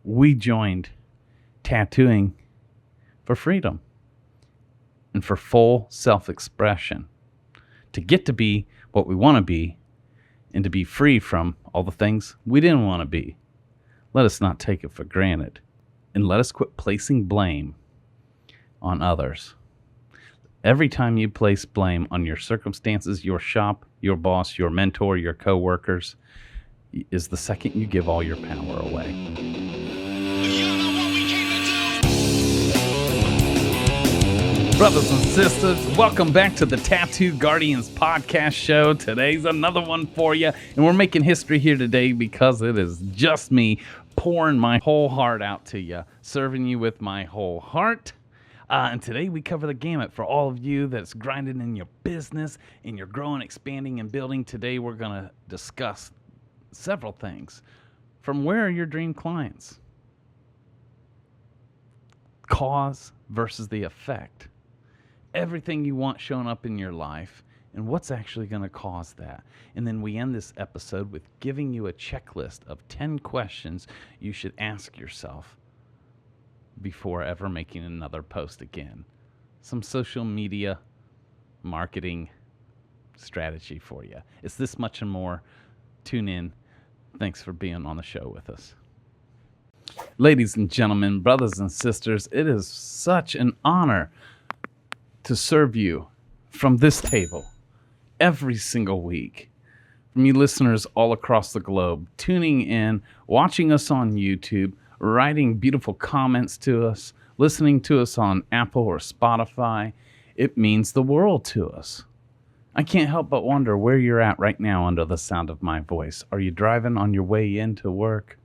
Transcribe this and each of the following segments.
we joined tattooing for freedom and for full self-expression, to get to be what we want to be and to be free from all the things we didn't want to be. Let us not take it for granted, and let us quit placing blame on others. Every time you place blame on your circumstances, your shop, your boss, your mentor, your coworkers, is the second you give all your power away. Brothers and sisters, welcome back to the Tattoo Guardians podcast show. Today's another one for you, and we're making history here today because it is just me pouring my whole heart out to you, serving you with my whole heart. And today we cover the gamut for all of you that's grinding in your business, and you're growing, expanding, and building. Today we're going to discuss several things. From where are your dream clients? Cause versus the effect. Everything you want showing up in your life, and what's actually going to cause that. And then we end this episode with giving you a checklist of 10 questions you should ask yourself before ever making another post again. Some social media marketing strategy for you. It's this much and more. Tune in. Thanks for being on the show with us. Ladies and gentlemen, brothers and sisters, it is such an honor to serve you from this table every single week. From you listeners all across the globe, tuning in, watching us on YouTube, writing beautiful comments to us, listening to us on Apple or Spotify. It means the world to us. I can't help but wonder where you're at right now under the sound of my voice. Are you driving on your way into work?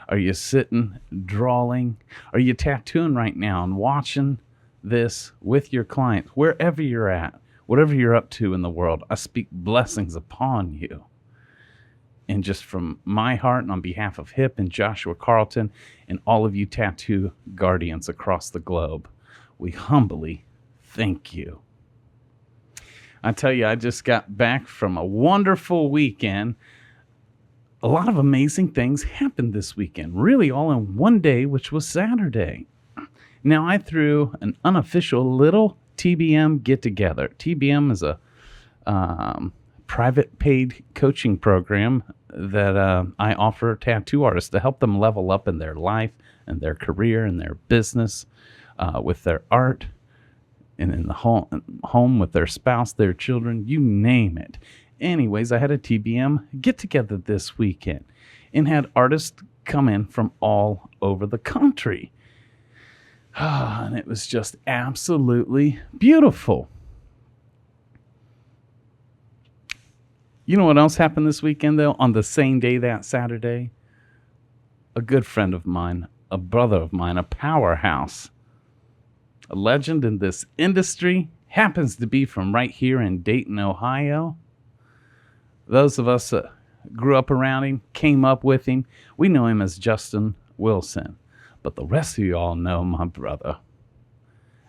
Are you sitting, drawing? Are you tattooing right now and watching this with your clients? Wherever you're at, whatever you're up to in the world, I speak blessings upon you. And just from my heart and on behalf of Hip and Joshua Carlton and all of you tattoo guardians across the globe, we humbly thank you. I tell you, I just got back from a wonderful weekend. A lot of amazing things happened this weekend, really all in one day, which was Saturday. Now, I threw an unofficial little TBM get-together. TBM is a private paid coaching program that I offer tattoo artists to help them level up in their life and their career and their business with their art and in the home with their spouse, their children, you name it. Anyways, I had a TBM get-together this weekend and had artists come in from all over the country. And it was just absolutely beautiful. You know what else happened this weekend, though? On the same day, that Saturday, a good friend of mine, a brother of mine, a powerhouse, a legend in this industry, happens to be from right here in Dayton, Ohio. Those of us that grew up around him, came up with him, we know him as Justin Wilson. But the rest of you all know my brother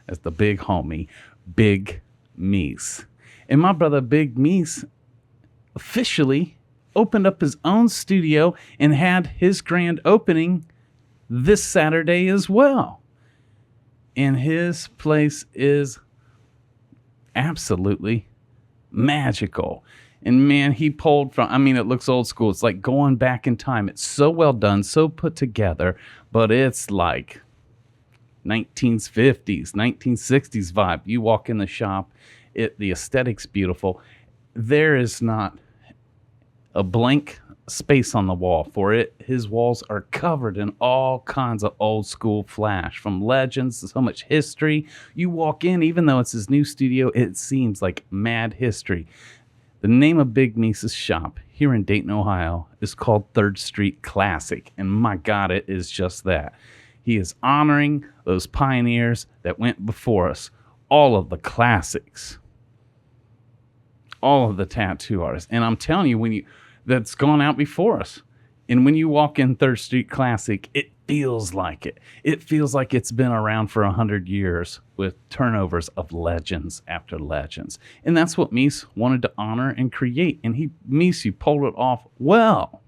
as the big homie, Big Meese. And my brother, Big Meese, officially opened up his own studio and had his grand opening this Saturday as well. And his place is absolutely magical. And man, he pulled from, it looks old school. It's like going back in time. It's so well done, so put together, but it's like 1950s, 1960s vibe. You walk in the shop, the aesthetic's beautiful. There is not a blank space on the wall for it. His walls are covered in all kinds of old school flash, from legends to so much history. You walk in, even though it's his new studio, it seems like mad history. The name of Big Meese's shop here in Dayton, Ohio is called 3rd Street Classic. And my God, it is just that. He is honoring those pioneers that went before us. All of the classics. All of the tattoo artists. And I'm telling you, that's gone out before us. And when you walk in 3rd Street Classic, it feels like it. It feels like it's been around for 100 years with turnovers of legends after legends. And that's what Meese wanted to honor and create. And Meese, you pulled it off well.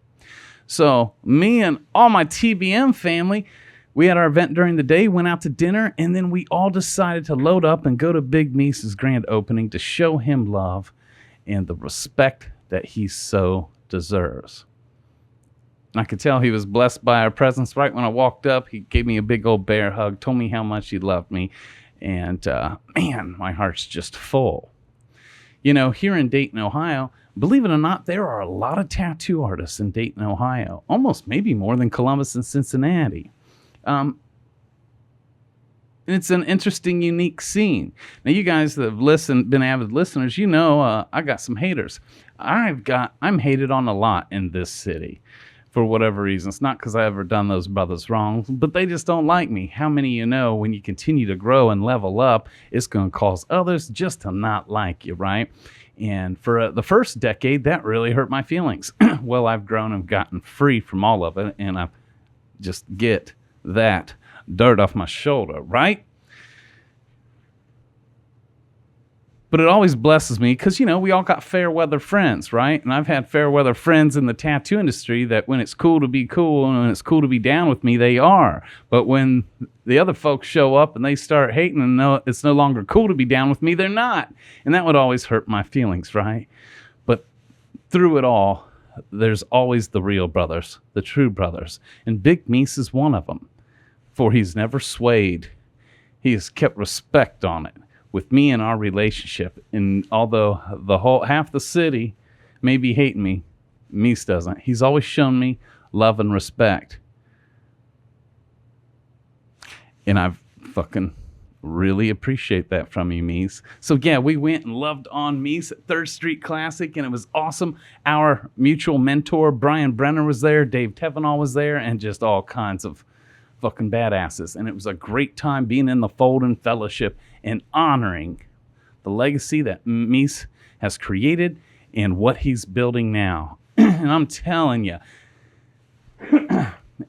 So me and all my TBM family, we had our event during the day, went out to dinner, and then we all decided to load up and go to Big Meese's grand opening to show him love and the respect that he so deserves. And I could tell he was blessed by our presence. Right when I walked up, he gave me a big old bear hug, told me how much he loved me. And man, my heart's just full. You know, here in Dayton, Ohio, believe it or not, there are a lot of tattoo artists in Dayton, Ohio, almost maybe more than Columbus and Cincinnati. And it's an interesting, unique scene. Now, you guys that have been avid listeners, you know I got some haters. I'm hated on a lot in this city for whatever reason. It's not because I ever done those brothers wrong, but they just don't like me. How many of you know when you continue to grow and level up, it's going to cause others just to not like you, right? And for the first decade, that really hurt my feelings. Well, I've grown and gotten free from all of it, and I just get that dirt off my shoulder, right? But it always blesses me because, you know, we all got fair weather friends, right? And I've had fair weather friends in the tattoo industry that when it's cool to be cool and when it's cool to be down with me, they are. But when the other folks show up and they start hating and know it's no longer cool to be down with me, they're not. And that would always hurt my feelings, right? But through it all, there's always the real brothers, the true brothers. And Big Meese is one of them. For he's never swayed. He has kept respect on it with me and our relationship. And although half the city may be hating me, Meese doesn't. He's always shown me love and respect. And I fucking really appreciate that from you, Meese. So yeah, we went and loved on Meese at 3rd Street Classic, and it was awesome. Our mutual mentor, Brian Brenner, was there. Dave Tevenall was there, and just all kinds of fucking badasses. And it was a great time being in the fold and fellowship and honoring the legacy that Meese has created and what he's building now. And I'm telling you,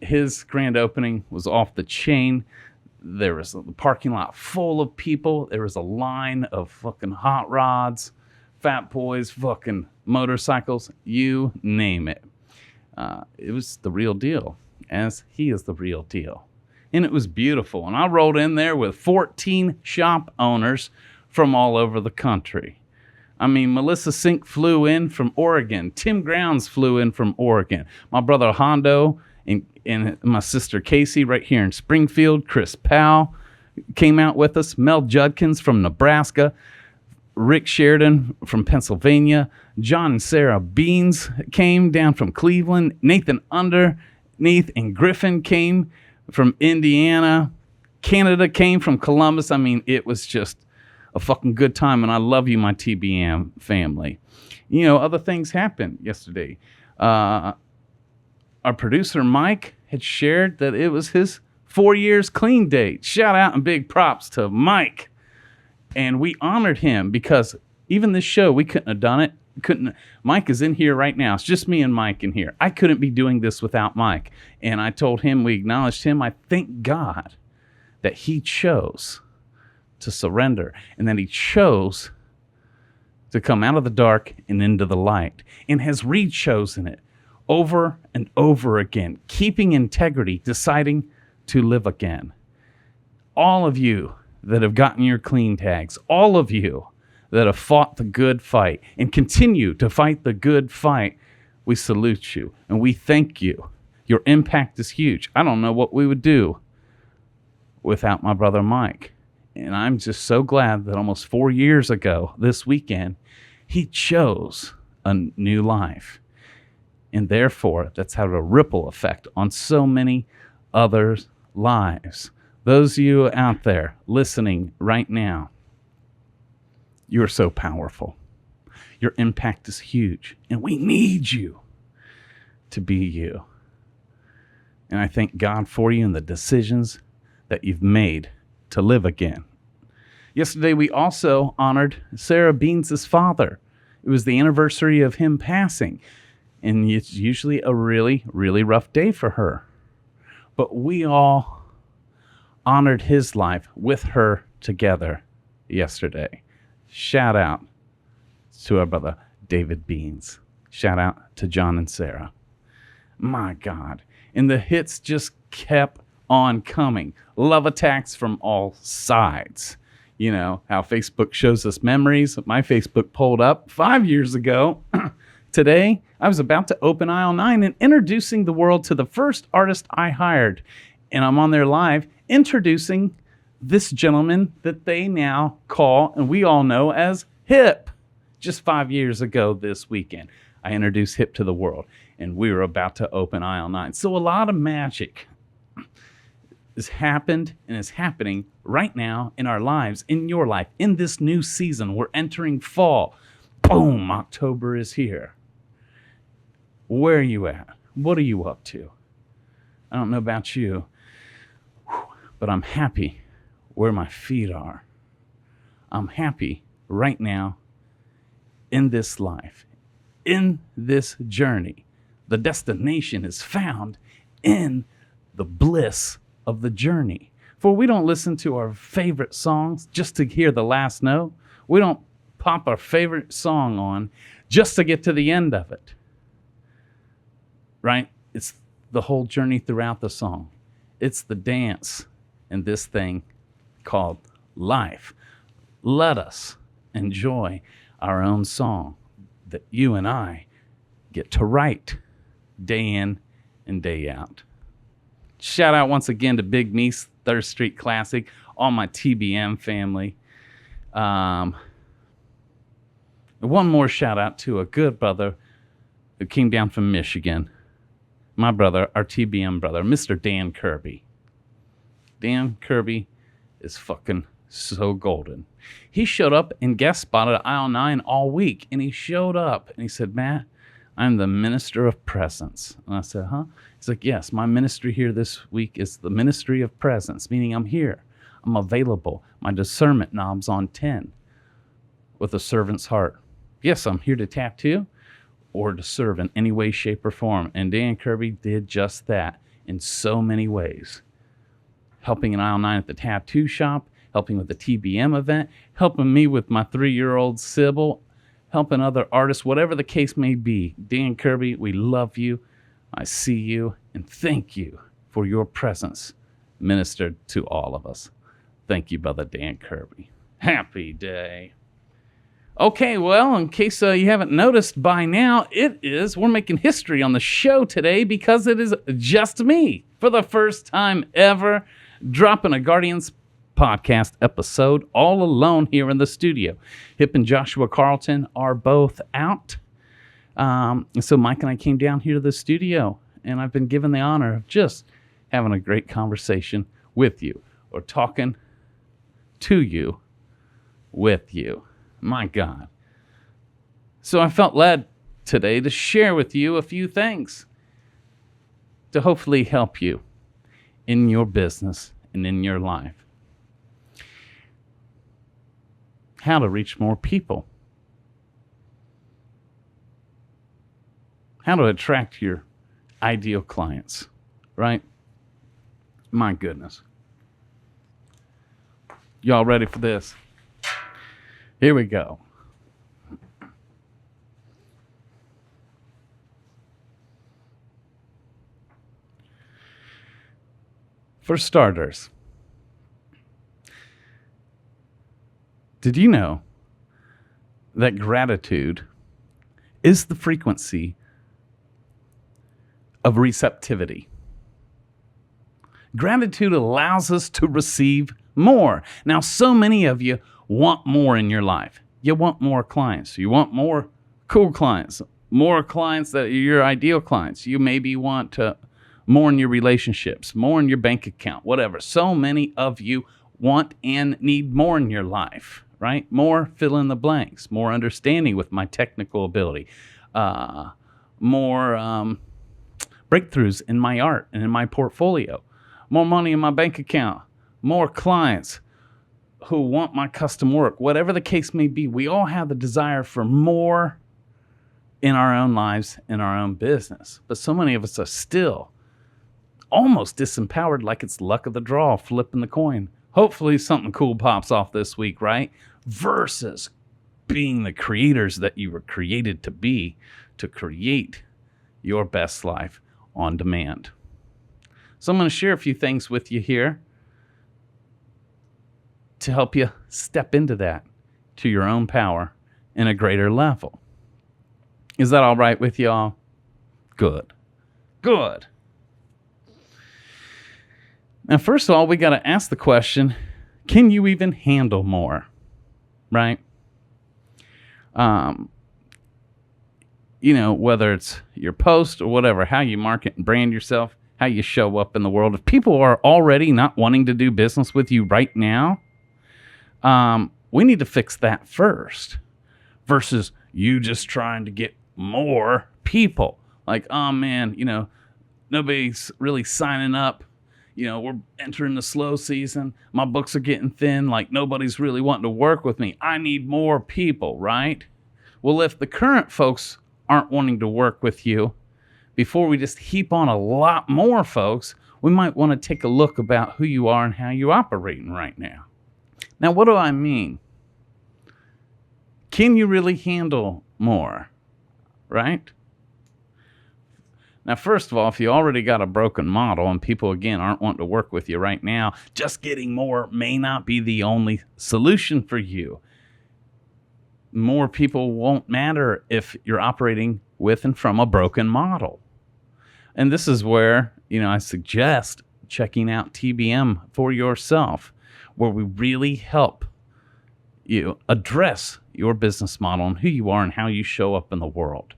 his grand opening was off the chain. There was a parking lot full of people. There was a line of fucking hot rods, fat boys, fucking motorcycles, you name it. It was the real deal, as he is the real deal. And it was beautiful. And I rolled in there with 14 shop owners from all over the country. I mean, Melissa Sink flew in from Oregon. Tim Grounds flew in from Oregon. My brother Hondo and my sister Casey right here in Springfield. Chris Powell came out with us. Mel Judkins from Nebraska. Rick Sheridan from Pennsylvania. John and Sarah Beans came down from Cleveland. Nathan Underneath and Griffin came from Indiana. Canada came from Columbus. I mean, it was just a fucking good time, and I love you, my TBM family. You know, other things happened yesterday. Our producer, Mike, had shared that it was his 4 years clean date. Shout out and big props to Mike. And we honored him because even this show, we couldn't have done it. Mike is in here right now. It's just me and Mike in here. I couldn't be doing this without Mike. And I told him, we acknowledged him. I thank God that he chose to surrender and that he chose to come out of the dark and into the light and has re-chosen it over and over again, keeping integrity, deciding to live again. All of you that have gotten your clean tags, all of you that have fought the good fight and continue to fight the good fight, we salute you and we thank you. Your impact is huge. I don't know what we would do without my brother Mike. And I'm just so glad that almost 4 years ago, this weekend, he chose a new life. And therefore, that's had a ripple effect on so many others' lives. Those of you out there listening right now, you're so powerful. Your impact is huge, and we need you to be you. And I thank God for you and the decisions that you've made to live again. Yesterday, we also honored Sarah Beans' father. It was the anniversary of him passing, and it's usually a really, really rough day for her. But we all honored his life with her together yesterday. Shout out to our brother David Beans. Shout out to John and Sarah. My God. And the hits just kept on coming. Love attacks from all sides. You know, how Facebook shows us memories. My Facebook pulled up 5 years ago. Today, I was about to open Aisle 9 and introducing the world to the first artist I hired. And I'm on there live introducing this gentleman that they now call, and we all know as Hip. Just 5 years ago this weekend, I introduced Hip to the world, and we were about to open Aisle 9. So a lot of magic has happened and is happening right now in our lives, in your life, in this new season. We're entering fall. Boom, October is here. Where are you at? What are you up to? I don't know about you, but I'm happy where my feet are. I'm happy right now in this life, in this journey. The destination is found in the bliss of the journey. For we don't listen to our favorite songs just to hear the last note. We don't pop our favorite song on just to get to the end of it. Right? It's the whole journey throughout the song. It's the dance in this thing called life. Let us enjoy our own song that you and I get to write day in and day out. Shout out once again to Big Meese, Third Street Classic, all my TBM family. One more shout out to a good brother who came down from Michigan. My brother, our TBM brother, Mr. Dan Kirby. Dan Kirby is fucking so golden. He showed up and guest spotted at Aisle 9 all week. And he showed up and he said, Matt, I'm the minister of presence. And I said, huh? He's like, yes, my ministry here this week is the ministry of presence, meaning I'm here. I'm available. My discernment knob's on 10 with a servant's heart. Yes, I'm here to tattoo or to serve in any way, shape, or form. And Dan Kirby did just that in so many ways. Helping in Aisle 9 at the tattoo shop, helping with the TBM event, helping me with my 3-year-old Sybil, helping other artists, whatever the case may be. Dan Kirby, we love you. I see you, and thank you for your presence ministered to all of us. Thank you, Brother Dan Kirby. Happy day. Okay, well, in case you haven't noticed by now, we're making history on the show today because it is just me for the first time ever dropping a Guardians podcast episode all alone here in the studio. Hip and Joshua Carlton are both out. So Mike and I came down here to the studio, and I've been given the honor of just having a great conversation with you or talking to you with you. My God. So I felt led today to share with you a few things to hopefully help you in your business and in your life. How to reach more people. How to attract your ideal clients, right? My goodness. Y'all ready for this? Here we go. For starters, did you know that gratitude is the frequency of receptivity? Gratitude allows us to receive more. Now, so many of you want more in your life. You want more clients. You want more cool clients, more clients that are your ideal clients. You maybe want more in your relationships, more in your bank account, whatever. So many of you want and need more in your life, right? More fill in the blanks, more understanding with my technical ability, more breakthroughs in my art and in my portfolio, more money in my bank account, more clients who want my custom work, whatever the case may be. We all have the desire for more in our own lives, in our own business. But so many of us are still almost disempowered, like it's luck of the draw, flipping the coin. Hopefully something cool pops off this week, right? Versus being the creators that you were created to be, to create your best life on demand. So I'm going to share a few things with you here to help you step into that, to your own power in a greater level. Is that all right with y'all? Good. Good. Now, first of all, we got to ask the question, can you even handle more? Right? Whether it's your post or whatever, how you market and brand yourself, how you show up in the world. If people are already not wanting to do business with you right now, we need to fix that first versus you just trying to get more people. Like, oh man, nobody's really signing up. We're entering the slow season. My books are getting thin. Like, nobody's really wanting to work with me. I need more people, right? Well, if the current folks aren't wanting to work with you, before we just heap on a lot more folks, we might want to take a look about who you are and how you're operating right now. Now, what do I mean? Can you really handle more, right? Now, first of all, if you already got a broken model and people, again, aren't wanting to work with you right now, just getting more may not be the only solution for you. More people won't matter if you're operating with and from a broken model. And this is where, I suggest checking out TBM for yourself, where we really help you address your business model and who you are and how you show up in the world,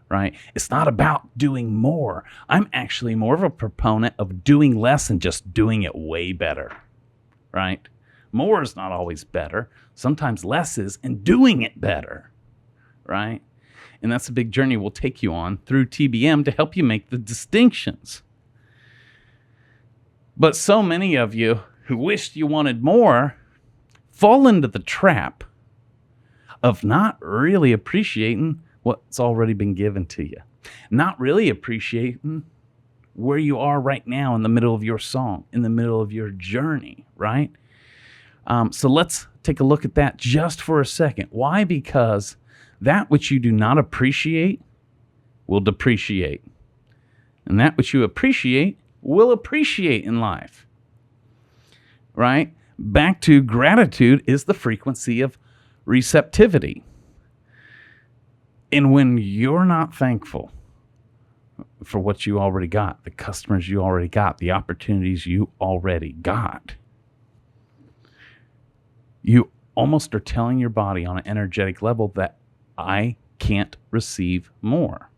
right? It's not about doing more. I'm actually more of a proponent of doing less and just doing it way better, right? More is not always better. Sometimes less is, and doing it better, right? And that's a big journey we'll take you on through TBM to help you make the distinctions. But so many of you who wished you wanted more fall into the trap of not really appreciating what's already been given to you. Not really appreciating where you are right now in the middle of your song, in the middle of your journey, right? So let's take a look at that just for a second. Why? Because that which you do not appreciate will depreciate. And that which you appreciate will appreciate in life, right? Back to gratitude is the frequency of receptivity. And when you're not thankful for what you already got, the customers you already got, the opportunities you already got, you almost are telling your body on an energetic level that I can't receive more.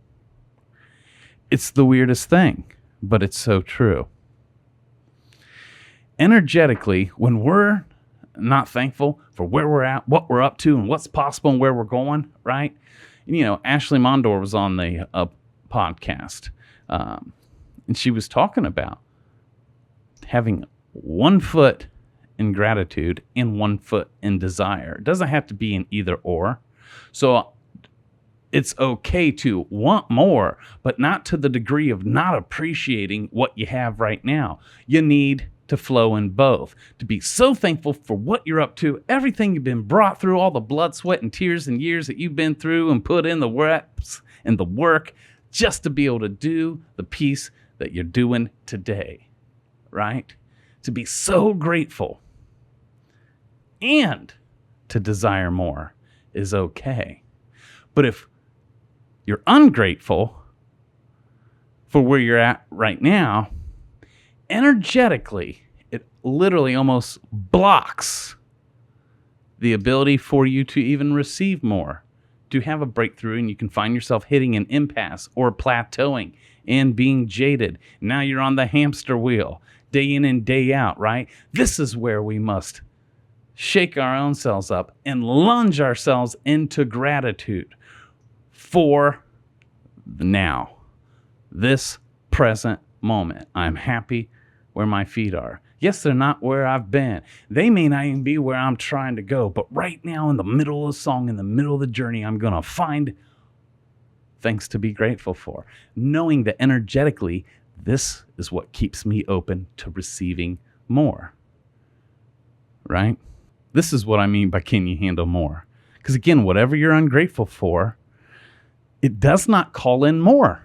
It's the weirdest thing, but it's so true. Energetically, when we're not thankful for where we're at, what we're up to, and what's possible and where we're going, right? Ashley Mondor was on the podcast, and she was talking about having 1 foot in gratitude and 1 foot in desire. It doesn't have to be an either or. So it's okay to want more, but not to the degree of not appreciating what you have right now. You need to flow in both, to be so thankful for what you're up to, everything you've been brought through, all the blood, sweat, and tears and years that you've been through and put in the reps and the work just to be able to do the piece that you're doing today, right? To be so grateful and to desire more is okay. But if you're ungrateful for where you're at right now, energetically, it literally almost blocks the ability for you to even receive more, to have a breakthrough, and you can find yourself hitting an impasse or plateauing and being jaded. Now you're on the hamster wheel, day in and day out, right? This is where we must shake our own selves up and lunge ourselves into gratitude for the now, this present moment. I'm happy where my feet are. Yes, they're not where I've been. They may not even be where I'm trying to go, but right now in the middle of the song, in the middle of the journey, I'm going to find things to be grateful for, knowing that energetically, this is what keeps me open to receiving more, right? This is what I mean by can you handle more? Because again, whatever you're ungrateful for, it does not call in more.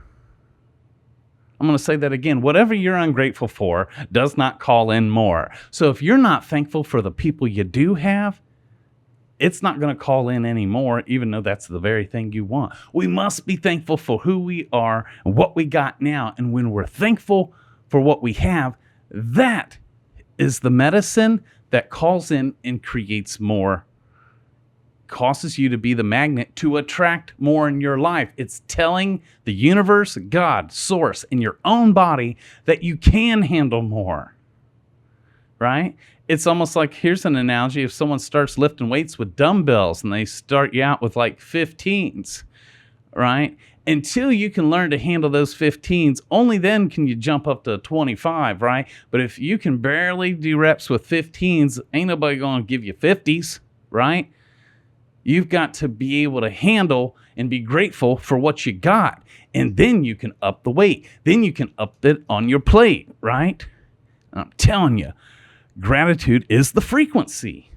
I'm going to say that again. Whatever you're ungrateful for does not call in more. So if you're not thankful for the people you do have, it's not going to call in anymore, even though that's the very thing you want. We must be thankful for who we are and what we got now. And when we're thankful for what we have, that is the medicine that calls in and creates more, causes you to be the magnet to attract more in your life. It's telling the universe, God, source, in your own body that you can handle more, right? It's almost like, here's an analogy. If someone starts lifting weights with dumbbells and they start you out with like 15s, right? Until you can learn to handle those 15s, only then can you jump up to 25, right? But if you can barely do reps with 15s, ain't nobody going to give you 50s, right? You've got to be able to handle and be grateful for what you got. And then you can up the weight. Then you can up it on your plate, right? And I'm telling you, gratitude is the frequency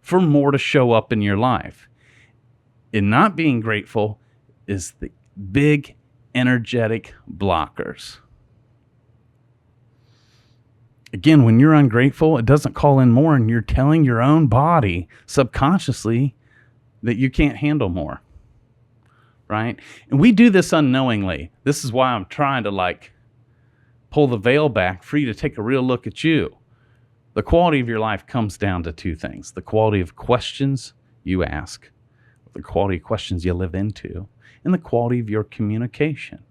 for more to show up in your life. And not being grateful is the big energetic blockers. Again, when you're ungrateful, it doesn't call in more, and you're telling your own body subconsciously that you can't handle more, right? And we do this unknowingly. This is why I'm trying to pull the veil back for you to take a real look at you. The quality of your life comes down to two things: the quality of questions you ask, the quality of questions you live into, and the quality of your communication,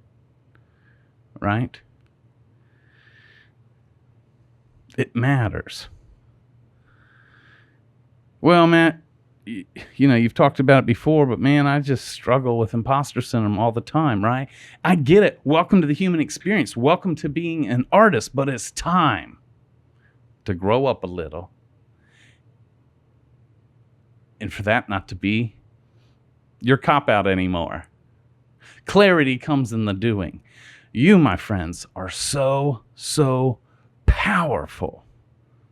right? It matters. Well, Matt, you've talked about it before, but man, I just struggle with imposter syndrome all the time, right? I get it. Welcome to the human experience. Welcome to being an artist, but it's time to grow up a little. And for that not to be your cop-out anymore. Clarity comes in the doing. You, my friends, are so powerful.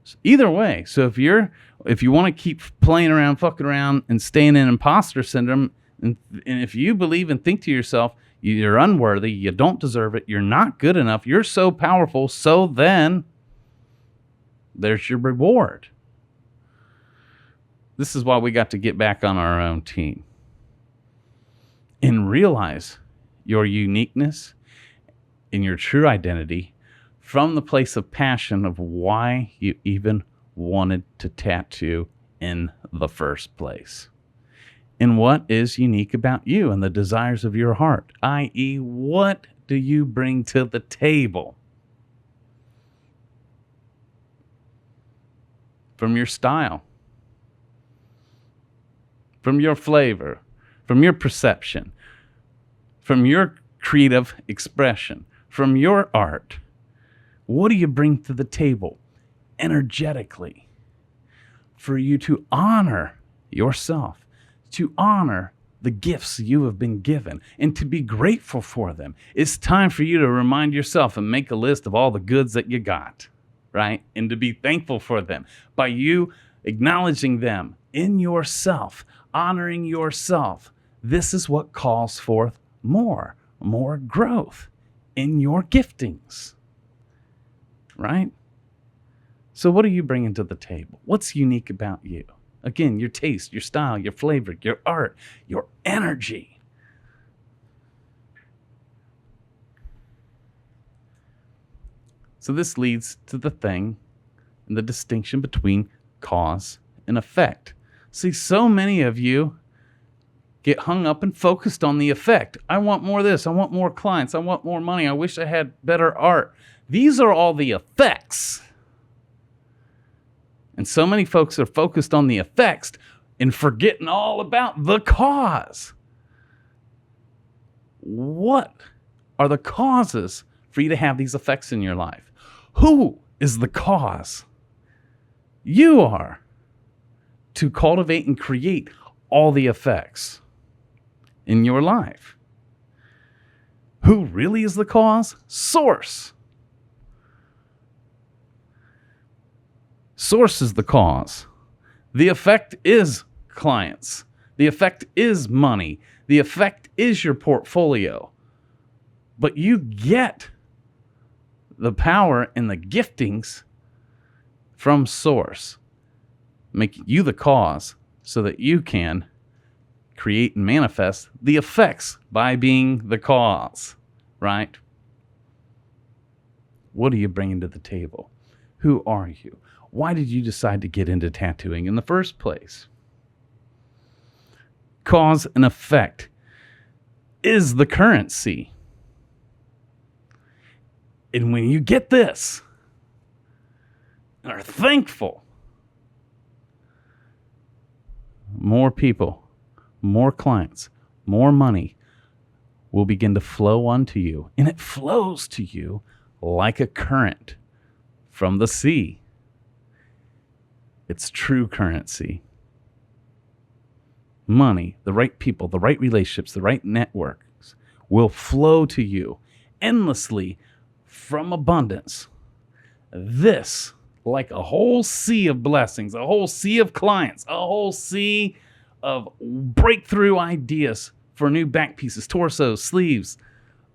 So either way, so if you want to keep playing around, fucking around, and staying in imposter syndrome, and if you believe and think to yourself, you're unworthy, you don't deserve it, you're not good enough, you're so powerful, so then there's your reward. This is why we got to get back on our own team and realize your uniqueness and your true identity from the place of passion of why you even wanted to tattoo in the first place. And what is unique about you and the desires of your heart, i.e., what do you bring to the table? From your style, from your flavor, from your perception, from your creative expression, from your art. What do you bring to the table energetically for you to honor yourself, to honor the gifts you have been given, and to be grateful for them? It's time for you to remind yourself and make a list of all the goods that you got, right? And to be thankful for them by you acknowledging them in yourself, honoring yourself. This is what calls forth more growth in your giftings, right? So what are you bringing to the table? What's unique about you? Again, your taste, your style, your flavor, your art, your energy. So this leads to the thing and the distinction between cause and effect. See, so many of you get hung up and focused on the effect. I want more of this. I want more clients. I want more money. I wish I had better art. These are all the effects. And so many folks are focused on the effects and forgetting all about the cause. What are the causes for you to have these effects in your life? Who is the cause? You are, to cultivate and create all the effects in your life. Who really is the cause? Source. Source is the cause. The effect is clients. The effect is money. The effect is your portfolio. But you get the power and the giftings from source. Make you the cause so that you can create and manifest the effects by being the cause, right? What are you bringing to the table? Who are you? Why did you decide to get into tattooing in the first place? Cause and effect is the currency. And when you get this and are thankful, more people, more clients, more money will begin to flow onto you. And it flows to you like a current from the sea. It's true currency. Money, the right people, the right relationships, the right networks will flow to you endlessly from abundance. This, like a whole sea of blessings, a whole sea of clients, a whole sea of breakthrough ideas for new back pieces, torsos, sleeves,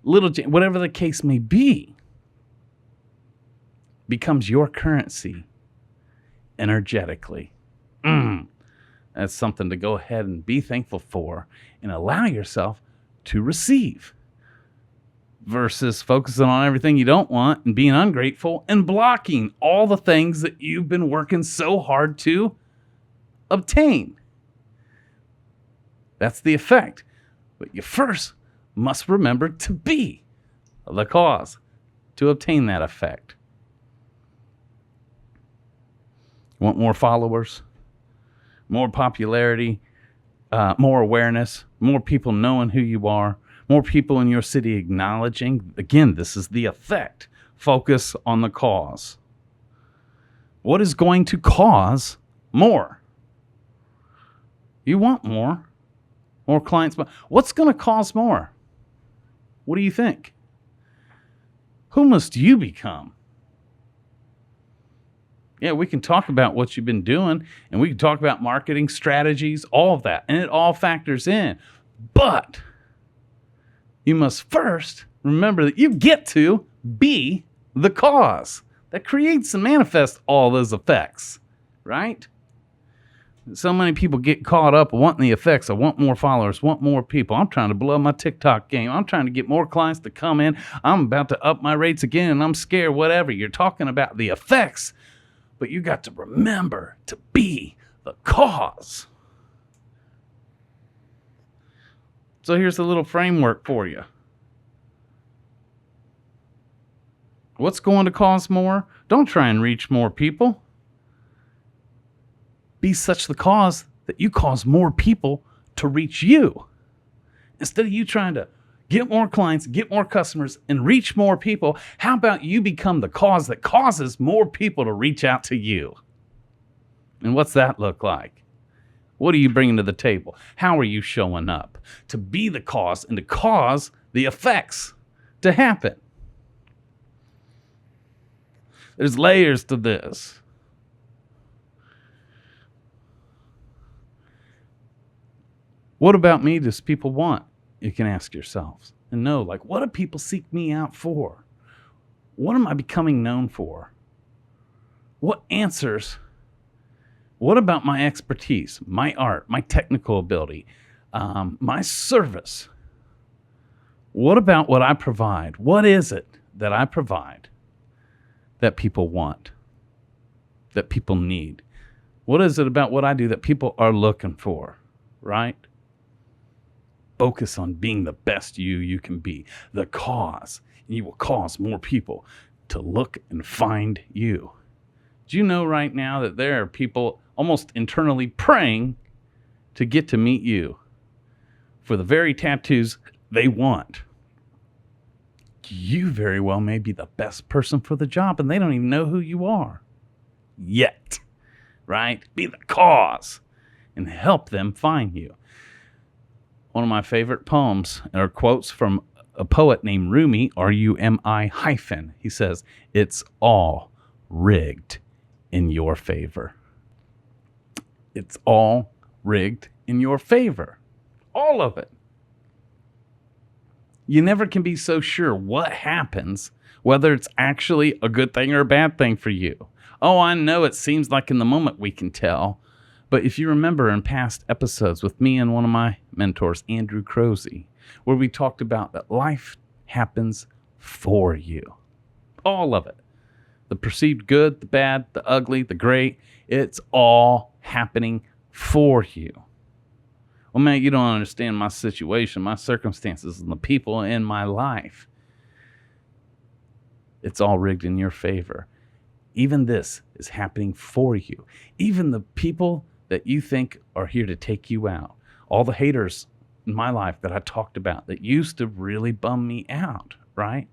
whatever the case may be, becomes your currency energetically. That's something to go ahead and be thankful for and allow yourself to receive, versus focusing on everything you don't want and being ungrateful and blocking all the things that you've been working so hard to obtain. That's the effect. But you first must remember to be the cause to obtain that effect. You want more followers, more popularity, more awareness, more people knowing who you are, more people in your city acknowledging. Again, this is the effect. Focus on the cause. What is going to cause more? You want more clients, but what's going to cause more? What do you think? Who must you become? Yeah, we can talk about what you've been doing, and we can talk about marketing strategies, all of that, and it all factors in. But you must first remember that you get to be the cause that creates and manifests all those effects, right? So many people get caught up wanting the effects. I want more followers, want more people. I'm trying to blow my TikTok game. I'm trying to get more clients to come in. I'm about to up my rates again, and I'm scared, whatever. You're talking about the effects, but you got to remember to be the cause. So here's a little framework for you. What's going to cause more? Don't try and reach more people. Be such the cause that you cause more people to reach you. Instead of you trying to get more clients, get more customers, and reach more people, how about you become the cause that causes more people to reach out to you? And what's that look like? What are you bringing to the table? How are you showing up to be the cause and to cause the effects to happen? There's layers to this. What about me does people want? You can ask yourselves and know, like, what do people seek me out for? What am I becoming known for? What answers? What about my expertise, my art, my technical ability, my service? What about what I provide? What is it that I provide that people want, that people need? What is it about what I do that people are looking for, right? Focus on being the best you can be, the cause, and you will cause more people to look and find you. Do you know right now that there are people almost internally praying to get to meet you for the very tattoos they want? You very well may be the best person for the job, and they don't even know who you are yet, right? Be the cause and help them find you. One of my favorite poems are quotes from a poet named Rumi, R-U-M-I hyphen. He says, "It's all rigged in your favor." It's all rigged in your favor. All of it. You never can be so sure what happens whether it's actually a good thing or a bad thing for you. Oh, I know it seems like in the moment we can tell, but if you remember in past episodes with me and one of my mentors, Andrew Crozy, where we talked about that life happens for you. All of it. The perceived good, the bad, the ugly, the great, it's all happening for you. Well, man, you don't understand my situation, my circumstances, and the people in my life. It's all rigged in your favor. Even this is happening for you. Even the people that you think are here to take you out, all the haters in my life that I talked about that used to really bum me out, right,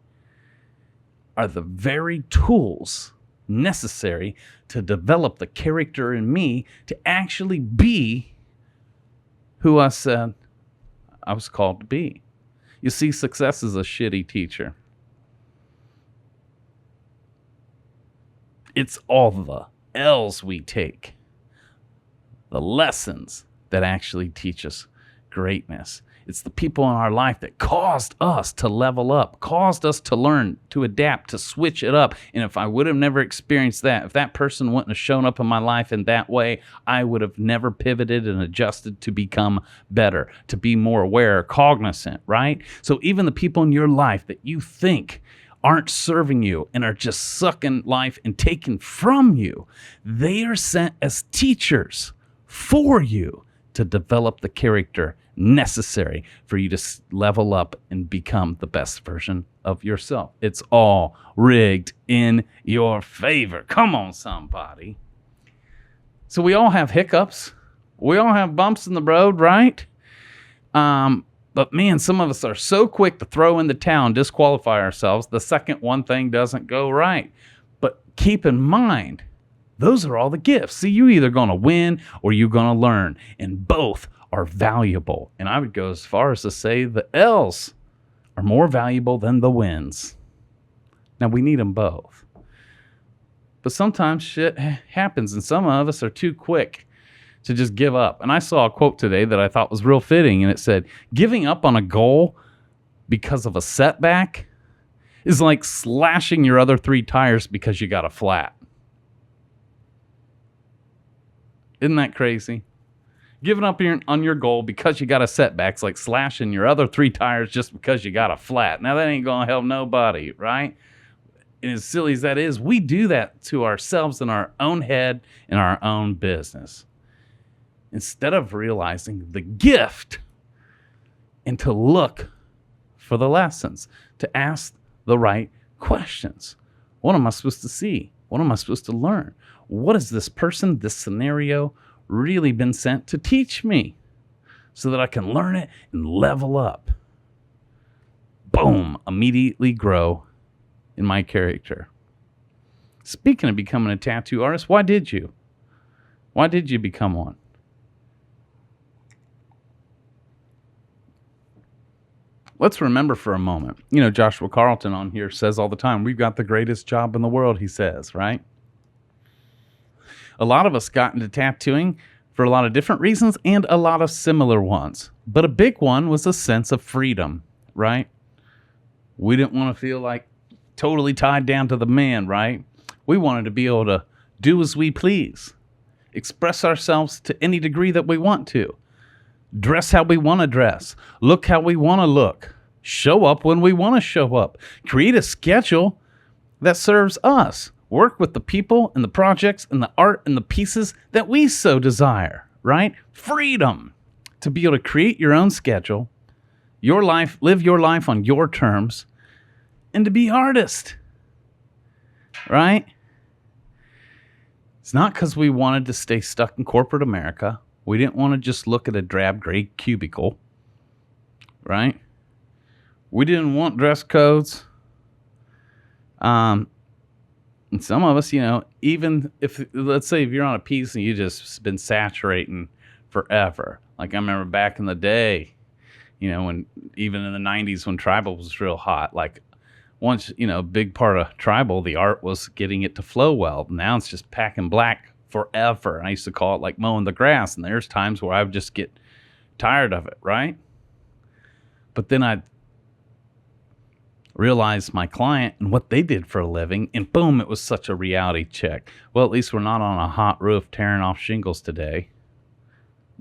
are the very tools necessary to develop the character in me to actually be who I said I was called to be. You see, success is a shitty teacher. It's all the L's we take, the lessons that actually teach us greatness. It's the people in our life that caused us to level up, caused us to learn, to adapt, to switch it up. And if I would have never experienced that, if that person wouldn't have shown up in my life in that way, I would have never pivoted and adjusted to become better, to be more aware, cognizant, right? So even the people in your life that you think aren't serving you and are just sucking life and taking from you, they are sent as teachers for you to develop the character necessary for you to level up and become the best version of yourself. It's all rigged in your favor. Come on, somebody. So we all have hiccups. We all have bumps in the road, right? But man, some of us are so quick to throw in the towel and disqualify ourselves the second one thing doesn't go right. But keep in mind, those are all the gifts. See, you're either going to win or you're going to learn, and both are valuable. And I would go as far as to say the L's are more valuable than the wins. Now, we need them both. But sometimes shit happens, and some of us are too quick to just give up. And I saw a quote today that I thought was real fitting, and it said, giving up on a goal because of a setback is like slashing your other 3 tires because you got a flat. Isn't that crazy? Giving up on your goal because you got a setback is like slashing your other 3 tires just because you got a flat. Now, that ain't going to help nobody, right? And as silly as that is, we do that to ourselves in our own head, in our own business, instead of realizing the gift and to look for the lessons, to ask the right questions. What am I supposed to see? What am I supposed to learn? What has this person, this scenario really been sent to teach me so that I can learn it and level up? Boom, immediately grow in my character. Speaking of becoming a tattoo artist, why did you? Why did you become one? Let's remember for a moment. You know, Joshua Carlton on here says all the time, we've got the greatest job in the world, he says, right? A lot of us got into tattooing for a lot of different reasons and a lot of similar ones. But a big one was a sense of freedom, right? We didn't want to feel like totally tied down to the man, right? We wanted to be able to do as we please, express ourselves to any degree that we want to, dress how we want to dress, look how we want to look, show up when we want to show up, create a schedule that serves us, work with the people and the projects and the art and the pieces that we so desire, right? Freedom to be able to create your own schedule, your life, live your life on your terms, and to be artist, right? It's not because we wanted to stay stuck in corporate America. We didn't want to just look at a drab gray cubicle, right? We didn't want dress codes. And some of us, you know, even if, let's say if you're on a piece and you just been saturating forever. Like I remember back in the day, you know, when even in the 90s when tribal was real hot, like once, you know, a big part of tribal, the art was getting it to flow well. Now it's just packing black forever. I used to call it like mowing the grass. And there's times where I would just get tired of it, right? But then I'd realized my client and what they did for a living, and boom, it was such a reality check. Well, at least we're not on a hot roof tearing off shingles today.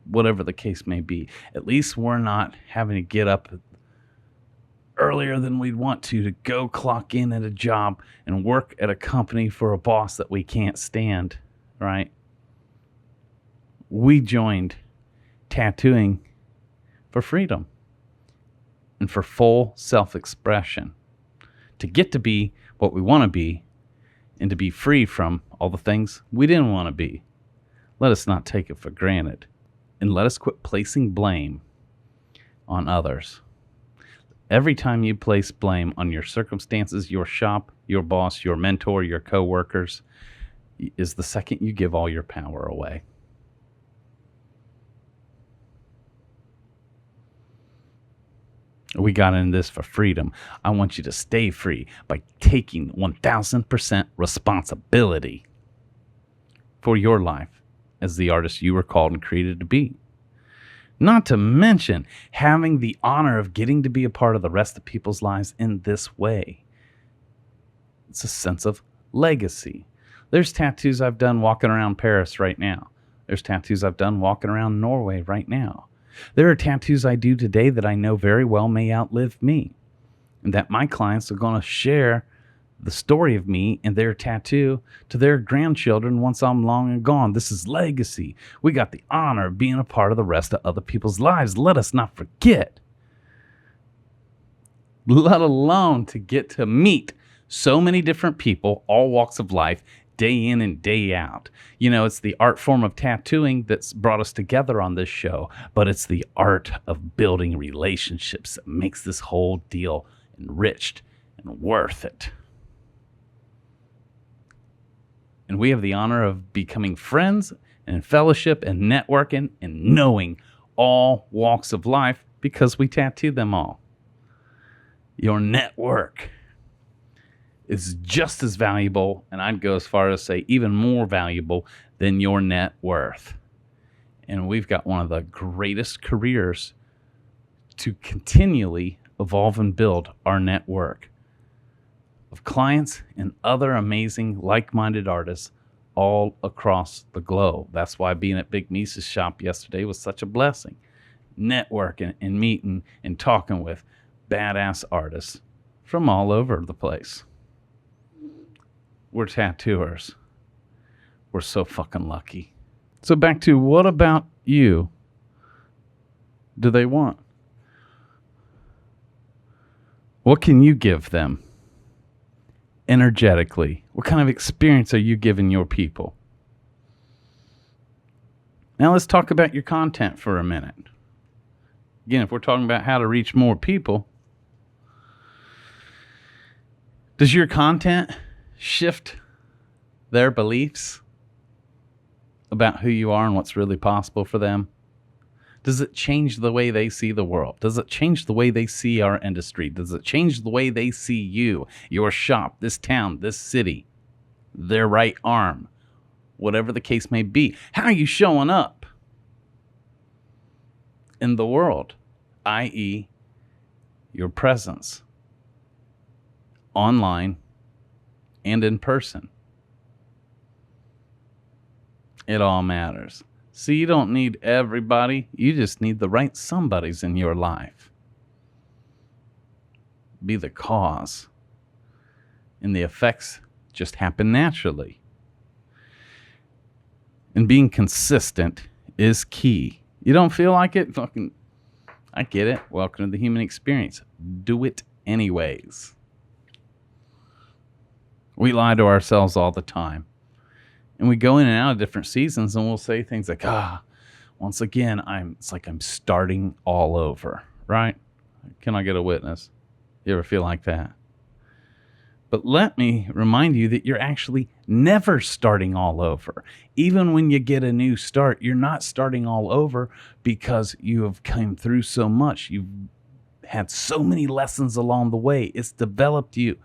Whatever the case may be. At least we're not having to get up earlier than we'd want to go clock in at a job and work at a company for a boss that we can't stand, right? We joined tattooing for freedom and for full self-expression, to get to be what we want to be and to be free from all the things we didn't want to be. Let us not take it for granted, and let us quit placing blame on others. Every time you place blame on your circumstances, your shop, your boss, your mentor, your coworkers, is the second you give all your power away. We got into this for freedom. I want you to stay free by taking 1000% responsibility for your life as the artist you were called and created to be. Not to mention having the honor of getting to be a part of the rest of people's lives in this way. It's a sense of legacy. There's tattoos I've done walking around Paris right now. There's tattoos I've done walking around Norway right now. There are tattoos I do today that I know very well may outlive me, and that my clients are going to share the story of me and their tattoo to their grandchildren once I'm long and gone. This is legacy. We got the honor of being a part of the rest of other people's lives. Let us not forget. Let alone to get to meet so many different people, all walks of life, day in and day out. You know, it's the art form of tattooing that's brought us together on this show, but it's the art of building relationships that makes this whole deal enriched and worth it. And we have the honor of becoming friends and fellowship and networking and knowing all walks of life because we tattoo them all. Your network is just as valuable, and I'd go as far as say even more valuable than your net worth. And we've got one of the greatest careers to continually evolve and build our network of clients and other amazing like-minded artists all across the globe. That's why being at Big Misa's shop yesterday was such a blessing. Networking and meeting and talking with badass artists from all over the place. We're tattooers. We're so fucking lucky. So back to, what about you do they want? What can you give them energetically? What kind of experience are you giving your people? Now let's talk about your content for a minute. Again, if we're talking about how to reach more people, does your content shift their beliefs about who you are and what's really possible for them? Does it change the way they see the world? Does it change the way they see our industry? Does it change the way they see you, your shop, this town, this city, their right arm, whatever the case may be? How are you showing up in the world, i.e., your presence online and in person? It all matters. See, you don't need everybody. You just need the right somebodies in your life. Be the cause. And the effects just happen naturally. And being consistent is key. You don't feel like it? Fucking, I get it. Welcome to the human experience. Do it anyways. We lie to ourselves all the time. And we go in and out of different seasons and we'll say things like, once again, it's like I'm starting all over, right? Can I get a witness? You ever feel like that? But let me remind you that you're actually never starting all over. Even when you get a new start, you're not starting all over because you have come through so much. You've had so many lessons along the way. It's developed you,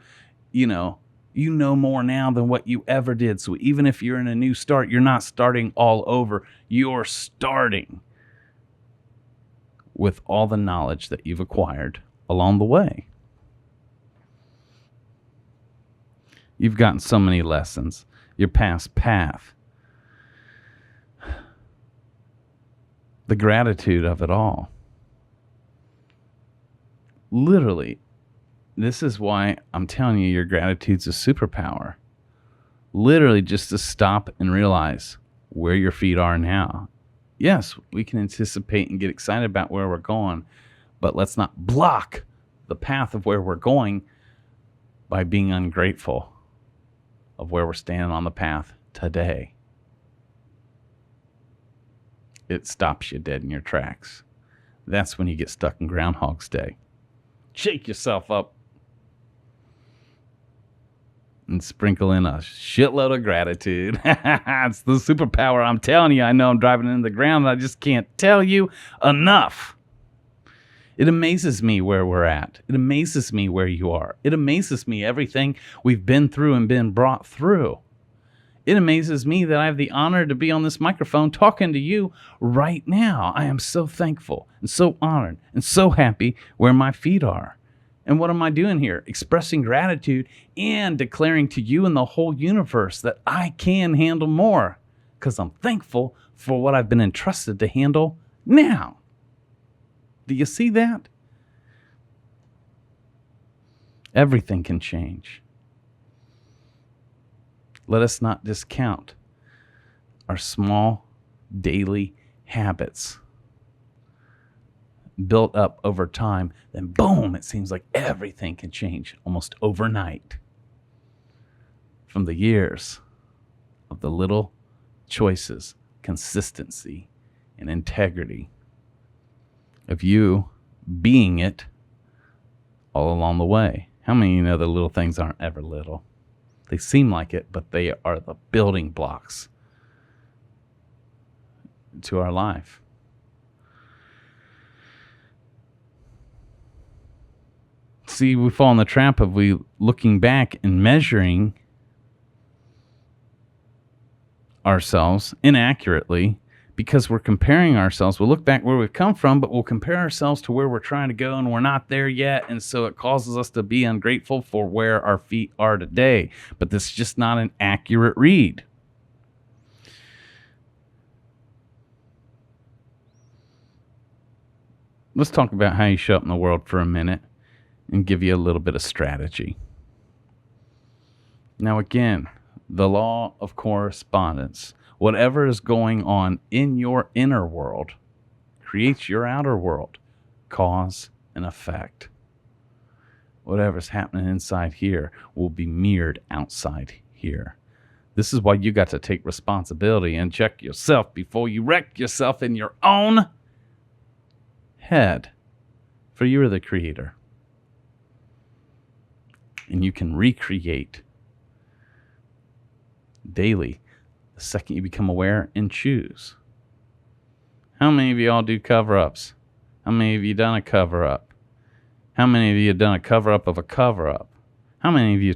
you know more now than what you ever did. So even if you're in a new start, you're not starting all over. You're starting with all the knowledge that you've acquired along the way. You've gotten so many lessons. Your past path. The gratitude of it all. Literally, this is why I'm telling you your gratitude's a superpower. Literally, just to stop and realize where your feet are now. Yes, we can anticipate and get excited about where we're going, but let's not block the path of where we're going by being ungrateful of where we're standing on the path today. It stops you dead in your tracks. That's when you get stuck in Groundhog's Day. Shake yourself up and sprinkle in a shitload of gratitude. It's the superpower. I'm telling you, I know I'm driving into the ground, and I just can't tell you enough. It amazes me where we're at. It amazes me where you are. It amazes me everything we've been through and been brought through. It amazes me that I have the honor to be on this microphone talking to you right now. I am so thankful and so honored and so happy where my feet are. And what am I doing here? Expressing gratitude and declaring to you and the whole universe that I can handle more because I'm thankful for what I've been entrusted to handle now. Do you see that? Everything can change. Let us not discount our small daily habits built up over time. Then boom, it seems like everything can change almost overnight from the years of the little choices, consistency, and integrity of you being it all along the way. How many of you know the little things aren't ever little? They seem like it, but they are the building blocks to our life. See, we fall in the trap of we looking back and measuring ourselves inaccurately because we're comparing ourselves. We'll look back where we've come from, but we'll compare ourselves to where we're trying to go, and we're not there yet. And so it causes us to be ungrateful for where our feet are today. But this is just not an accurate read. Let's talk about how you show up in the world for a minute and give you a little bit of strategy. Now, again, the law of correspondence. Whatever is going on in your inner world creates your outer world. Cause and effect. Whatever's happening inside here will be mirrored outside here. This is why you got to take responsibility and check yourself before you wreck yourself in your own head. For you are the creator. And you can recreate daily the second you become aware and choose. How many of you all do cover-ups? How many of you done a cover-up? How many of you have done a cover-up of a cover-up? How many of you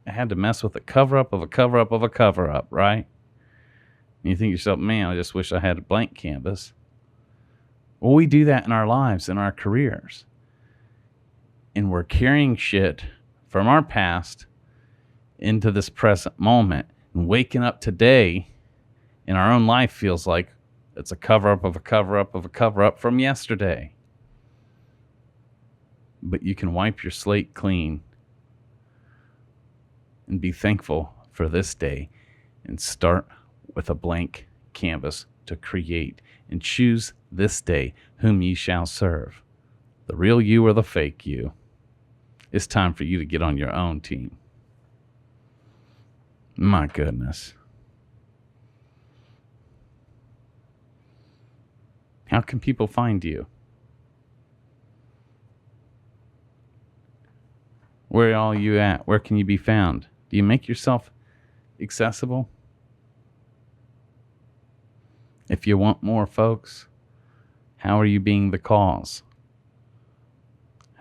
had to mess with a cover-up of a cover-up of a cover-up, right? And you think to yourself, man, I just wish I had a blank canvas. Well, we do that in our lives, in our careers. And we're carrying shit from our past into this present moment. And waking up today in our own life feels like it's a cover-up of a cover-up of a cover-up from yesterday. But you can wipe your slate clean and be thankful for this day and start with a blank canvas to create and choose this day whom ye shall serve, the real you or the fake you. It's time for you to get on your own team. My goodness. How can people find you? Where are all you at? Where can you be found? Do you make yourself accessible? If you want more, folks, how are you being the cause?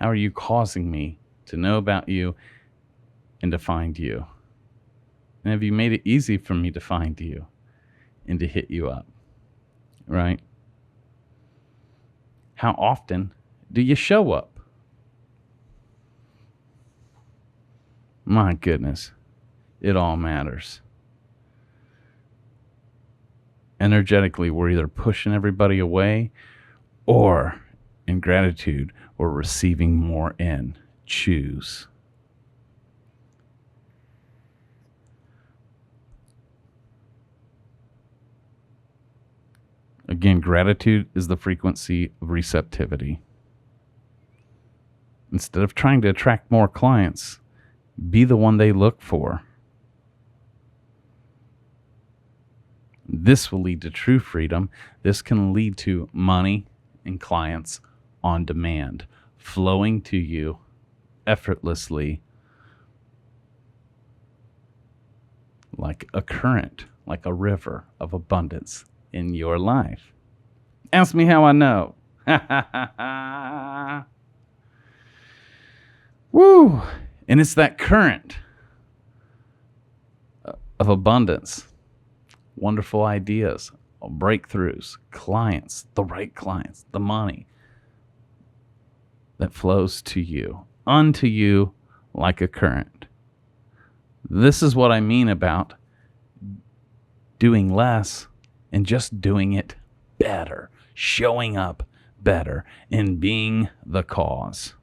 How are you causing me to know about you and to find you? And have you made it easy for me to find you and to hit you up? Right? How often do you show up? My goodness. It all matters. Energetically, we're either pushing everybody away, or in gratitude, we're receiving more in. Choose. Again, gratitude is the frequency of receptivity. Instead of trying to attract more clients, be the one they look for. This will lead to true freedom. This can lead to money and clients on demand, flowing to you effortlessly like a current, like a river of abundance in your life. Ask me how I know. Woo! And it's that current of abundance, wonderful ideas, breakthroughs, clients, the right clients, the money that flows to you, unto you like a current. This is what I mean about doing less and just doing it better, showing up better, and being the cause.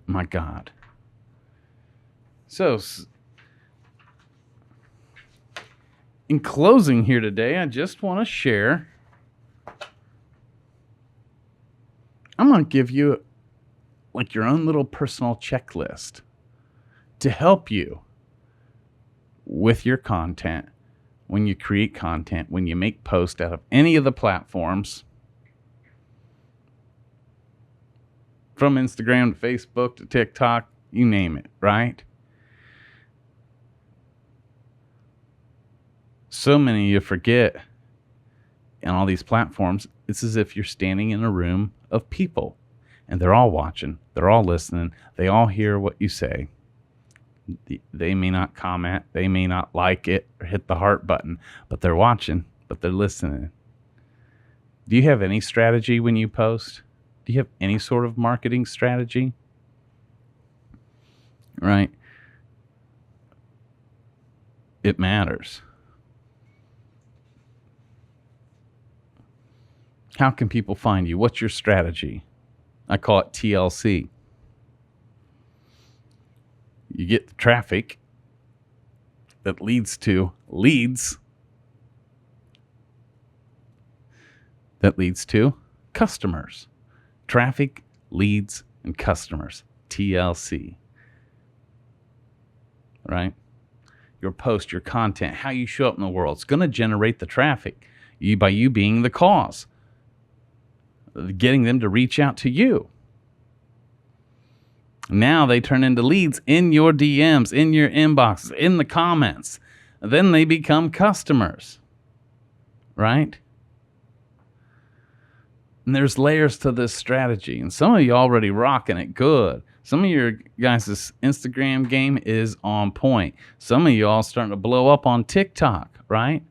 My God. So, in closing here today, I just want to share. I'm going to give you like your own little personal checklist to help you with your content, when you create content, when you make posts out of any of the platforms, from Instagram to Facebook to TikTok, you name it, right? So many of you forget on all these platforms, it's as if you're standing in a room of people and they're all watching, they're all listening, they all hear what you say. They may not comment, they may not like it or hit the heart button, but they're watching, but they're listening. Do you have any strategy when you post? Do you have any sort of marketing strategy? Right? It matters. How can people find you? What's your strategy? I call it TLC. You get the traffic that leads to leads that leads to customers. Traffic, leads, and customers. TLC. Right? Your post, your content, how you show up in the world, it's going to generate the traffic by you being the cause. Getting them to reach out to you. Now they turn into leads in your DMs, in your inboxes, in the comments. Then they become customers. Right? And there's layers to this strategy. And some of you already rocking it good. Some of your guys' Instagram game is on point. Some of you all starting to blow up on TikTok, right?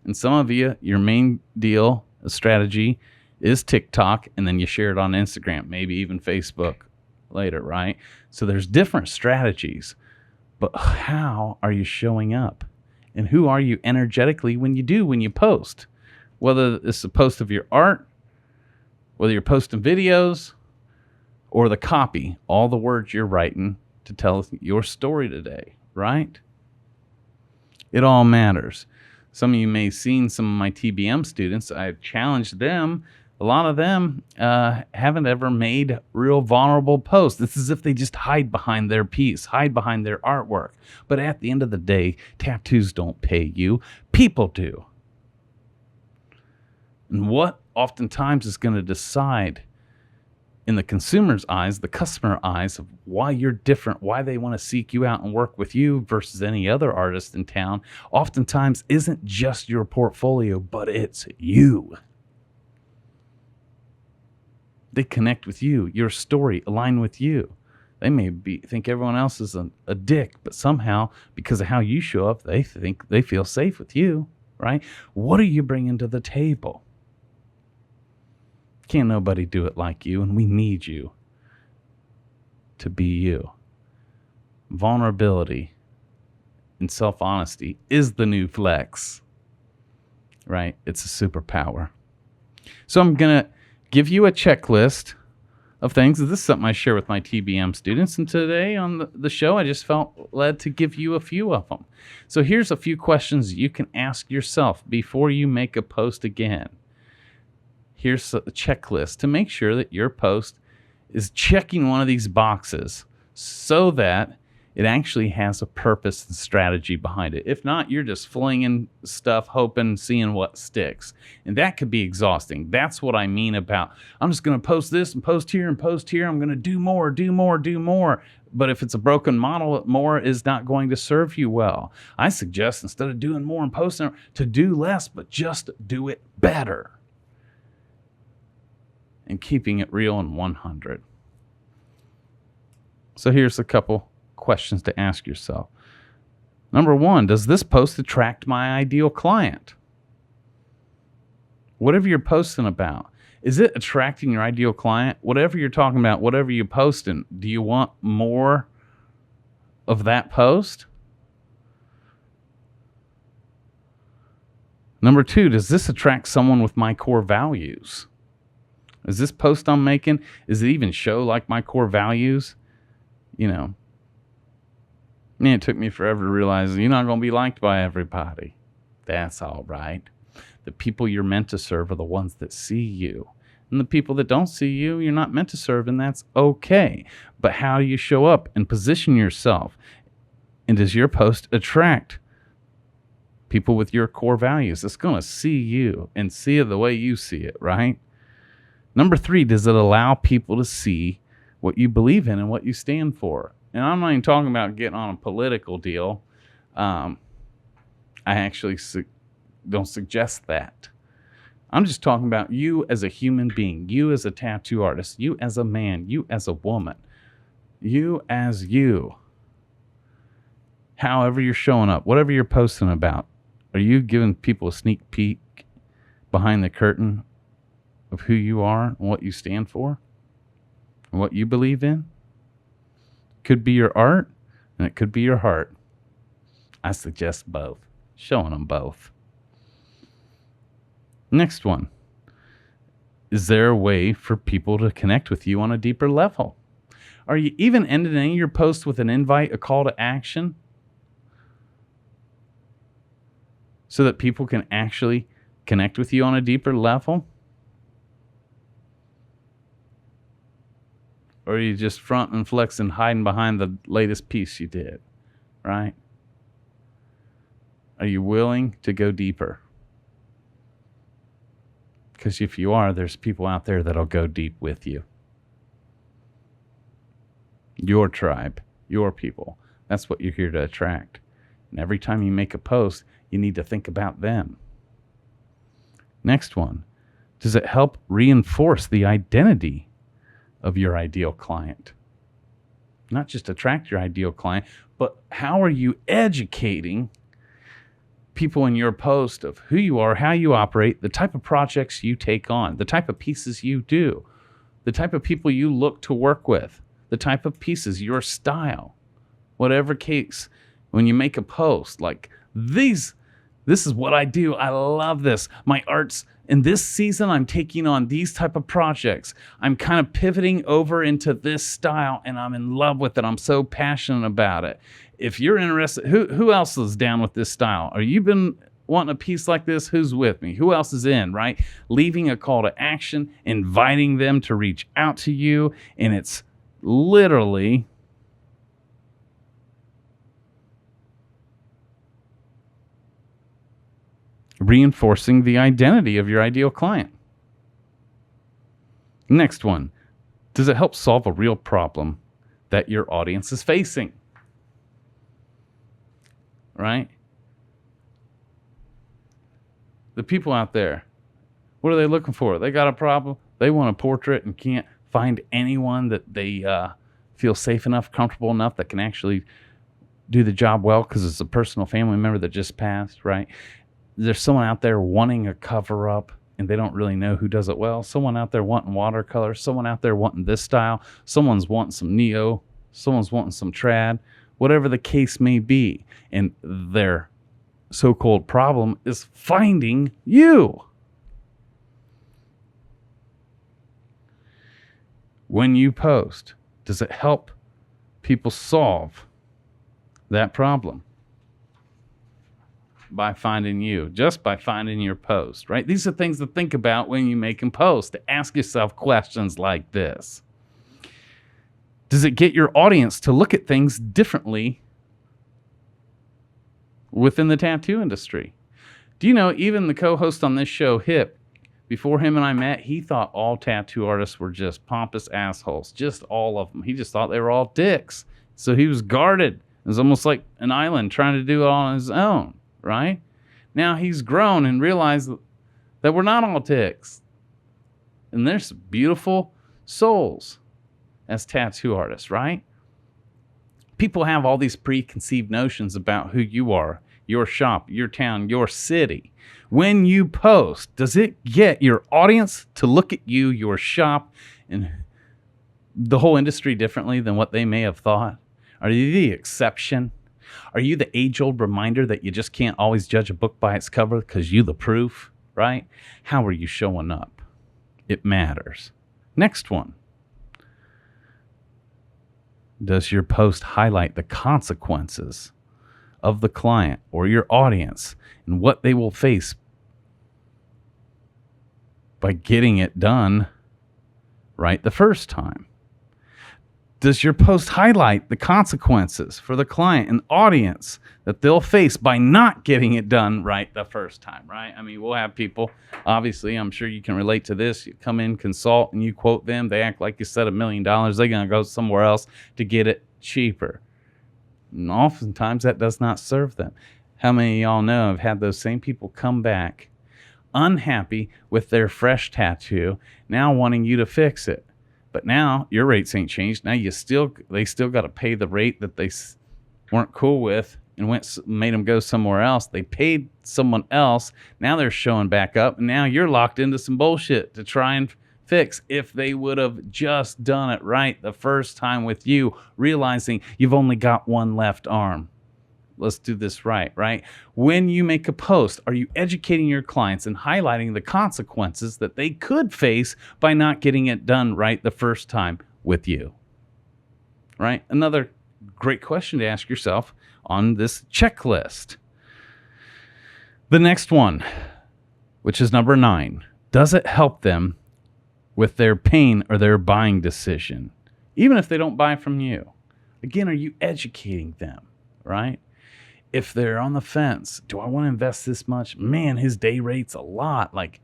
And some of you, your main deal, strategy is TikTok, and then you share it on Instagram, maybe even Facebook later, right? So there's different strategies, but how are you showing up? And who are you energetically when you post? Whether it's a post of your art, whether you're posting videos, or the copy, all the words you're writing to tell your story today, right? It all matters. Some of you may have seen some of my TBM students. I've challenged them. A lot of them haven't ever made real vulnerable posts. It's as if they just hide behind their piece, hide behind their artwork. But at the end of the day, tattoos don't pay you. People do. And what oftentimes is going to decide in the consumer's eyes, the customer eyes, of why you're different, why they want to seek you out and work with you versus any other artist in town, oftentimes isn't just your portfolio, but it's you. They connect with you, your story align with you. They may think everyone else is a dick, but somehow, because of how you show up, they think they feel safe with you, right? What are you bringing to the table? Can't nobody do it like you, and we need you to be you. vulnerability and self-honesty is the new flex, right? It's a superpower. So I'm going to give you a checklist of things. This is something I share with my TBM students. And today on the show, I just felt led to give you a few of them. So here's a few questions you can ask yourself before you make a post again. Here's a checklist to make sure that your post is checking one of these boxes so that it actually has a purpose and strategy behind it. If not, you're just flinging stuff, hoping, seeing what sticks. And that could be exhausting. That's what I mean about, I'm just going to post this and post here and post here. I'm going to do more, do more, do more. But if it's a broken model, more is not going to serve you well. I suggest instead of doing more and posting, to do less, but just do it better. And keeping it real and 100. So here's a couple questions to ask yourself. Number one, does this post attract my ideal client? Whatever you're posting about, is it attracting your ideal client? Whatever you're talking about, whatever you're posting, do you want more of that post? Number two, does this attract someone with my core values? Is this post I'm making, does it even show like my core values? You know, man, it took me forever to realize you're not going to be liked by everybody. That's all right. The people you're meant to serve are the ones that see you. And the people that don't see you, you're not meant to serve, and that's okay. But how do you show up and position yourself? And does your post attract people with your core values? It's going to see you and see it the way you see it, right? Number three, does it allow people to see what you believe in and what you stand for? And I'm not even talking about getting on a political deal. I actually don't suggest that. I'm just talking about you as a human being, you as a tattoo artist, you as a man, you as a woman, you as you. However you're showing up, whatever you're posting about, are you giving people a sneak peek behind the curtain of who you are and what you stand for and what you believe in? Could be your art and it could be your heart. I suggest both. Showing them both. Next one. Is there a way for people to connect with you on a deeper level? Are you even ending any of your posts with an invite, a call to action? So that people can actually connect with you on a deeper level? Or are you just fronting and flexing, hiding behind the latest piece you did, right? Are you willing to go deeper? Because if you are, there's people out there that'll go deep with you. Your tribe, your people. That's what you're here to attract. And every time you make a post, you need to think about them. Next one. Does it help reinforce the identity of your ideal client? Not just attract your ideal client, but how are you educating people in your post of who you are, how you operate, the type of projects you take on, the type of pieces you do, the type of people you look to work with, the type of pieces, your style, whatever case. When you make a post like this is what I do. I love this. My art's in this season, I'm taking on these type of projects. I'm kind of pivoting over into this style and I'm in love with it. I'm so passionate about it. If you're interested, who else is down with this style? Are you been wanting a piece like this? Who's with me? Who else is in, right? Leaving a call to action, inviting them to reach out to you. And it's literally reinforcing the identity of your ideal client. Next one. Does it help solve a real problem that your audience is facing? Right? The people out there, what are they looking for? They got a problem. They want a portrait and can't find anyone that they feel safe enough, comfortable enough that can actually do the job well because it's a personal family member that just passed, right? There's someone out there wanting a cover up and they don't really know who does it well. Someone out there wanting watercolor. Someone out there wanting this style. Someone's wanting some neo. Someone's wanting some trad. whatever the case may be. And their so-called problem is finding you. When you post, does it help people solve that problem? By finding you, just by finding your post, right? These are things to think about when you make and post, to ask yourself questions like this. Does it get your audience to look at things differently within the tattoo industry? Do you know, even the co-host on this show, Hip, before him and I met, he thought all tattoo artists were just pompous assholes, just all of them. He just thought they were all dicks. So he was guarded. It was almost like an island trying to do it on his own, right? Now he's grown and realized that we're not all dicks. And there's beautiful souls as tattoo artists, right? People have all these preconceived notions about who you are, your shop, your town, your city. When you post, does it get your audience to look at you, your shop, and the whole industry differently than what they may have thought? Are you the exception? Are you the age-old reminder that you just can't always judge a book by its cover because you the proof, right? How are you showing up? It matters. Next one. Does your post highlight the consequences of the client or your audience and what they will face by getting it done right the first time? Does your post highlight the consequences for the client and audience that they'll face by not getting it done right the first time, right? I mean, we'll have people, obviously, I'm sure you can relate to this. You come in, consult, and you quote them. They act like you said $1 million. They're going to go somewhere else to get it cheaper. And oftentimes that does not serve them. How many of y'all know have had those same people come back unhappy with their fresh tattoo, now wanting you to fix it? But now your rates ain't changed. Now they still got to pay the rate that they weren't cool with and made them go somewhere else. They paid someone else. Now they're showing back up, and now you're locked into some bullshit to try and fix. If they would have just done it right the first time with you, realizing you've only got one left arm. Let's do this right? When you make a post, are you educating your clients and highlighting the consequences that they could face by not getting it done right the first time with you? Right? Another great question to ask yourself on this checklist. The next one, which is number 9, does it help them with their pain or their buying decision, even if they don't buy from you? Again, are you educating them, right? If they're on the fence, do I want to invest this much? Man, his day rate's a lot. Like,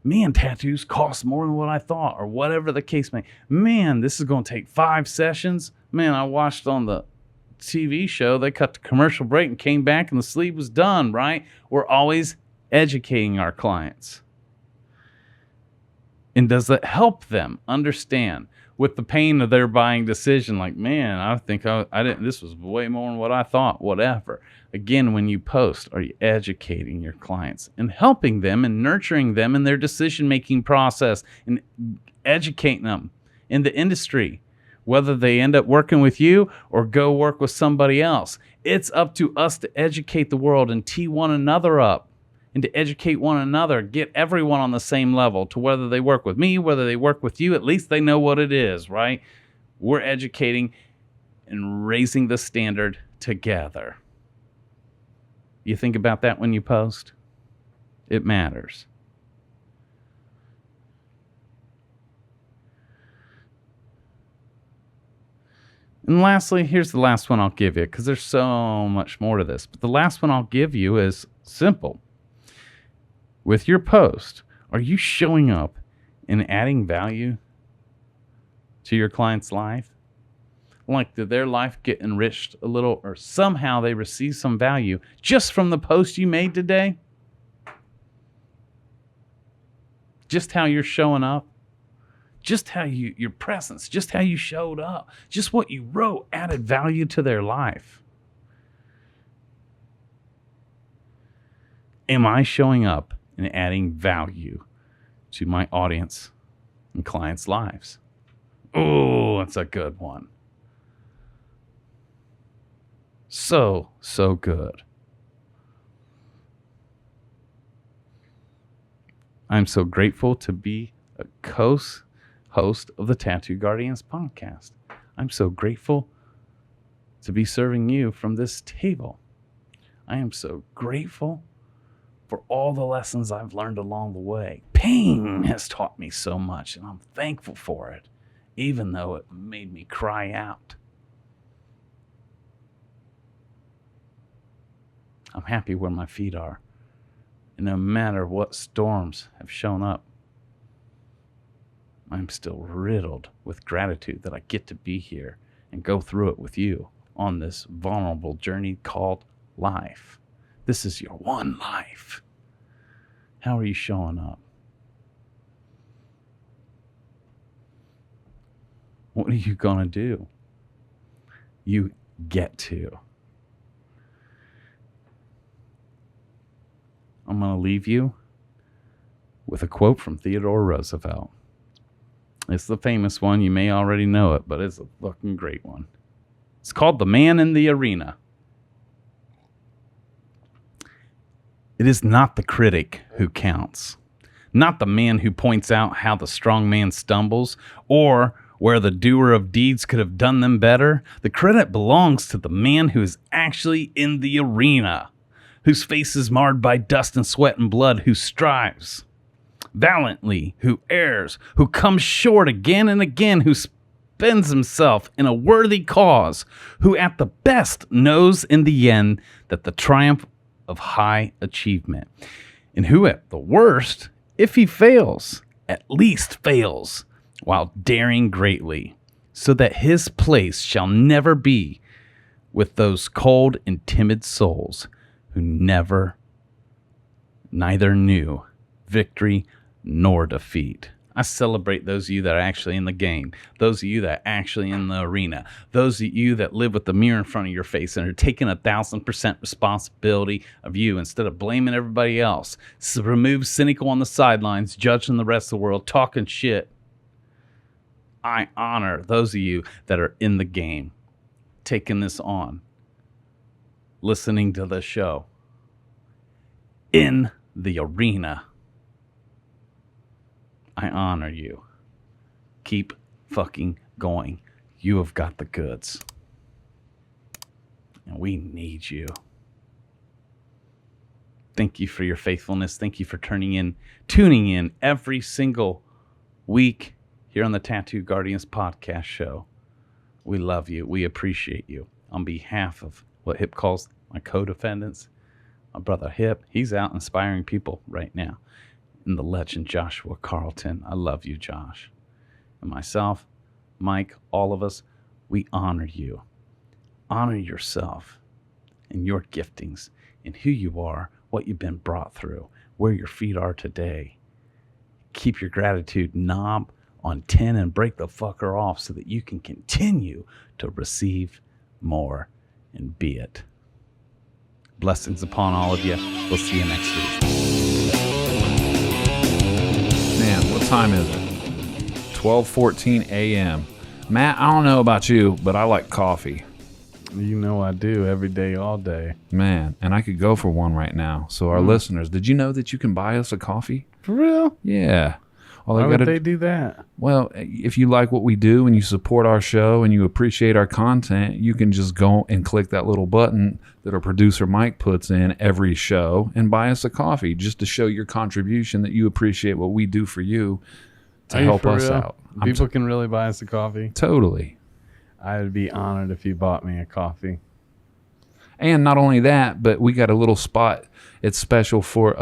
man, tattoos cost more than what I thought, or whatever the case may. Man, this is going to take 5 sessions. Man, I watched on the TV show, they cut the commercial break and came back and the sleeve was done, right? We're always educating our clients. And does that help them understand with the pain of their buying decision? Like, man, I think I didn't, this was way more than what I thought, whatever. Again, when you post, are you educating your clients and helping them and nurturing them in their decision-making process and educating them in the industry, whether they end up working with you or go work with somebody else? It's up to us to educate the world and tee one another up and to educate one another, get everyone on the same level to whether they work with me, whether they work with you, at least they know what it is, right? We're educating and raising the standard together. You think about that when you post? It matters. And lastly, here's the last one I'll give you, because there's so much more to this. But the last one I'll give you is simple. With your post, are you showing up and adding value to your client's life? Like, did their life get enriched a little, or somehow they receive some value just from the post you made today? Just how you're showing up? Just how your presence, just how you showed up, just what you wrote added value to their life. Am I showing up and adding value to my audience and clients' lives? Oh, that's a good one. So, so good. I'm so grateful to be a host of the Tattoo Guardians podcast. I'm so grateful to be serving you from this table. I am so grateful for all the lessons I've learned along the way. Pain has taught me so much, and I'm thankful for it, even though it made me cry out. I'm happy where my feet are, and no matter what storms have shown up, I'm still riddled with gratitude that I get to be here and go through it with you on this vulnerable journey called life. This is your one life. How are you showing up? What are you going to do? You get to. I'm going to leave you with a quote from Theodore Roosevelt. It's the famous one. You may already know it, but it's a fucking great one. It's called The Man in the Arena. It is not the critic who counts, not the man who points out how the strong man stumbles or where the doer of deeds could have done them better. The credit belongs to the man who is actually in the arena, whose face is marred by dust and sweat and blood, who strives valiantly, who errs, who comes short again and again, who spends himself in a worthy cause, who at the best knows in the end that the triumph of high achievement, and who at the worst, if he fails, at least fails while daring greatly, so that his place shall never be with those cold and timid souls who neither knew victory nor defeat. I celebrate those of you that are actually in the game, those of you that are actually in the arena, those of you that live with the mirror in front of your face and are taking 1,000% responsibility of you instead of blaming everybody else. So remove cynical on the sidelines, judging the rest of the world, talking shit. I honor those of you that are in the game, taking this on, listening to the show, in the arena. I honor you. Keep fucking going. You have got the goods. And we need you. Thank you for your faithfulness. Thank you for tuning in every single week here on the Tattoo Guardians podcast show. We love you. We appreciate you. On behalf of what Hip calls my co-defendants, my brother Hip, he's out inspiring people right now. And the legend Joshua Carlton. I love you, Josh. And myself, Mike, all of us, we honor you. Honor yourself and your giftings and who you are, what you've been brought through, where your feet are today. Keep your gratitude knob on 10 and break the fucker off so that you can continue to receive more and be it. Blessings upon all of you. We'll see you next week. Man, what time is it? 12:14 a.m. Matt, I don't know about you, but I like coffee. You know I do every day, all day. Man, and I could go for one right now. So our listeners, did you know that you can buy us a coffee? For real? Yeah. Why would they do that? Well, if you like what we do and you support our show and you appreciate our content, you can just go and click that little button that our producer Mike puts in every show and buy us a coffee just to show your contribution that you appreciate what we do for you to help us out. People can really buy us a coffee? Totally. I would be honored if you bought me a coffee. And not only that, but we got a little spot. It's special for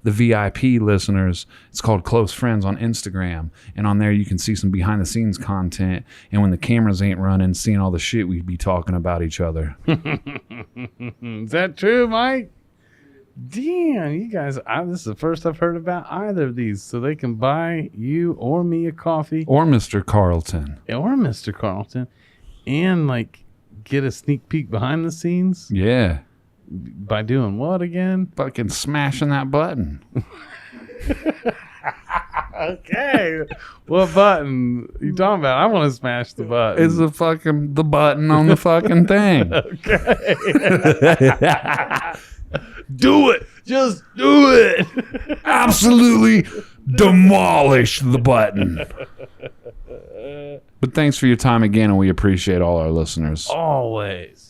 the VIP listeners. It's called Close Friends on Instagram. And on there, you can see some behind the scenes content. And when the cameras ain't running, seeing all the shit we'd be talking about each other. Is that true, Mike? Damn, you guys, this is the first I've heard about either of these. So they can buy you or me a coffee. Or Mr. Carlton. Or Mr. Carlton. And like get a sneak peek behind the scenes. Yeah. By doing what again? Fucking smashing that button. Okay. What button you talking about? I want to smash the button. It's the button on the fucking thing. Okay. Do it. Just do it. Absolutely demolish the button. But thanks for your time again, and we appreciate all our listeners. Always.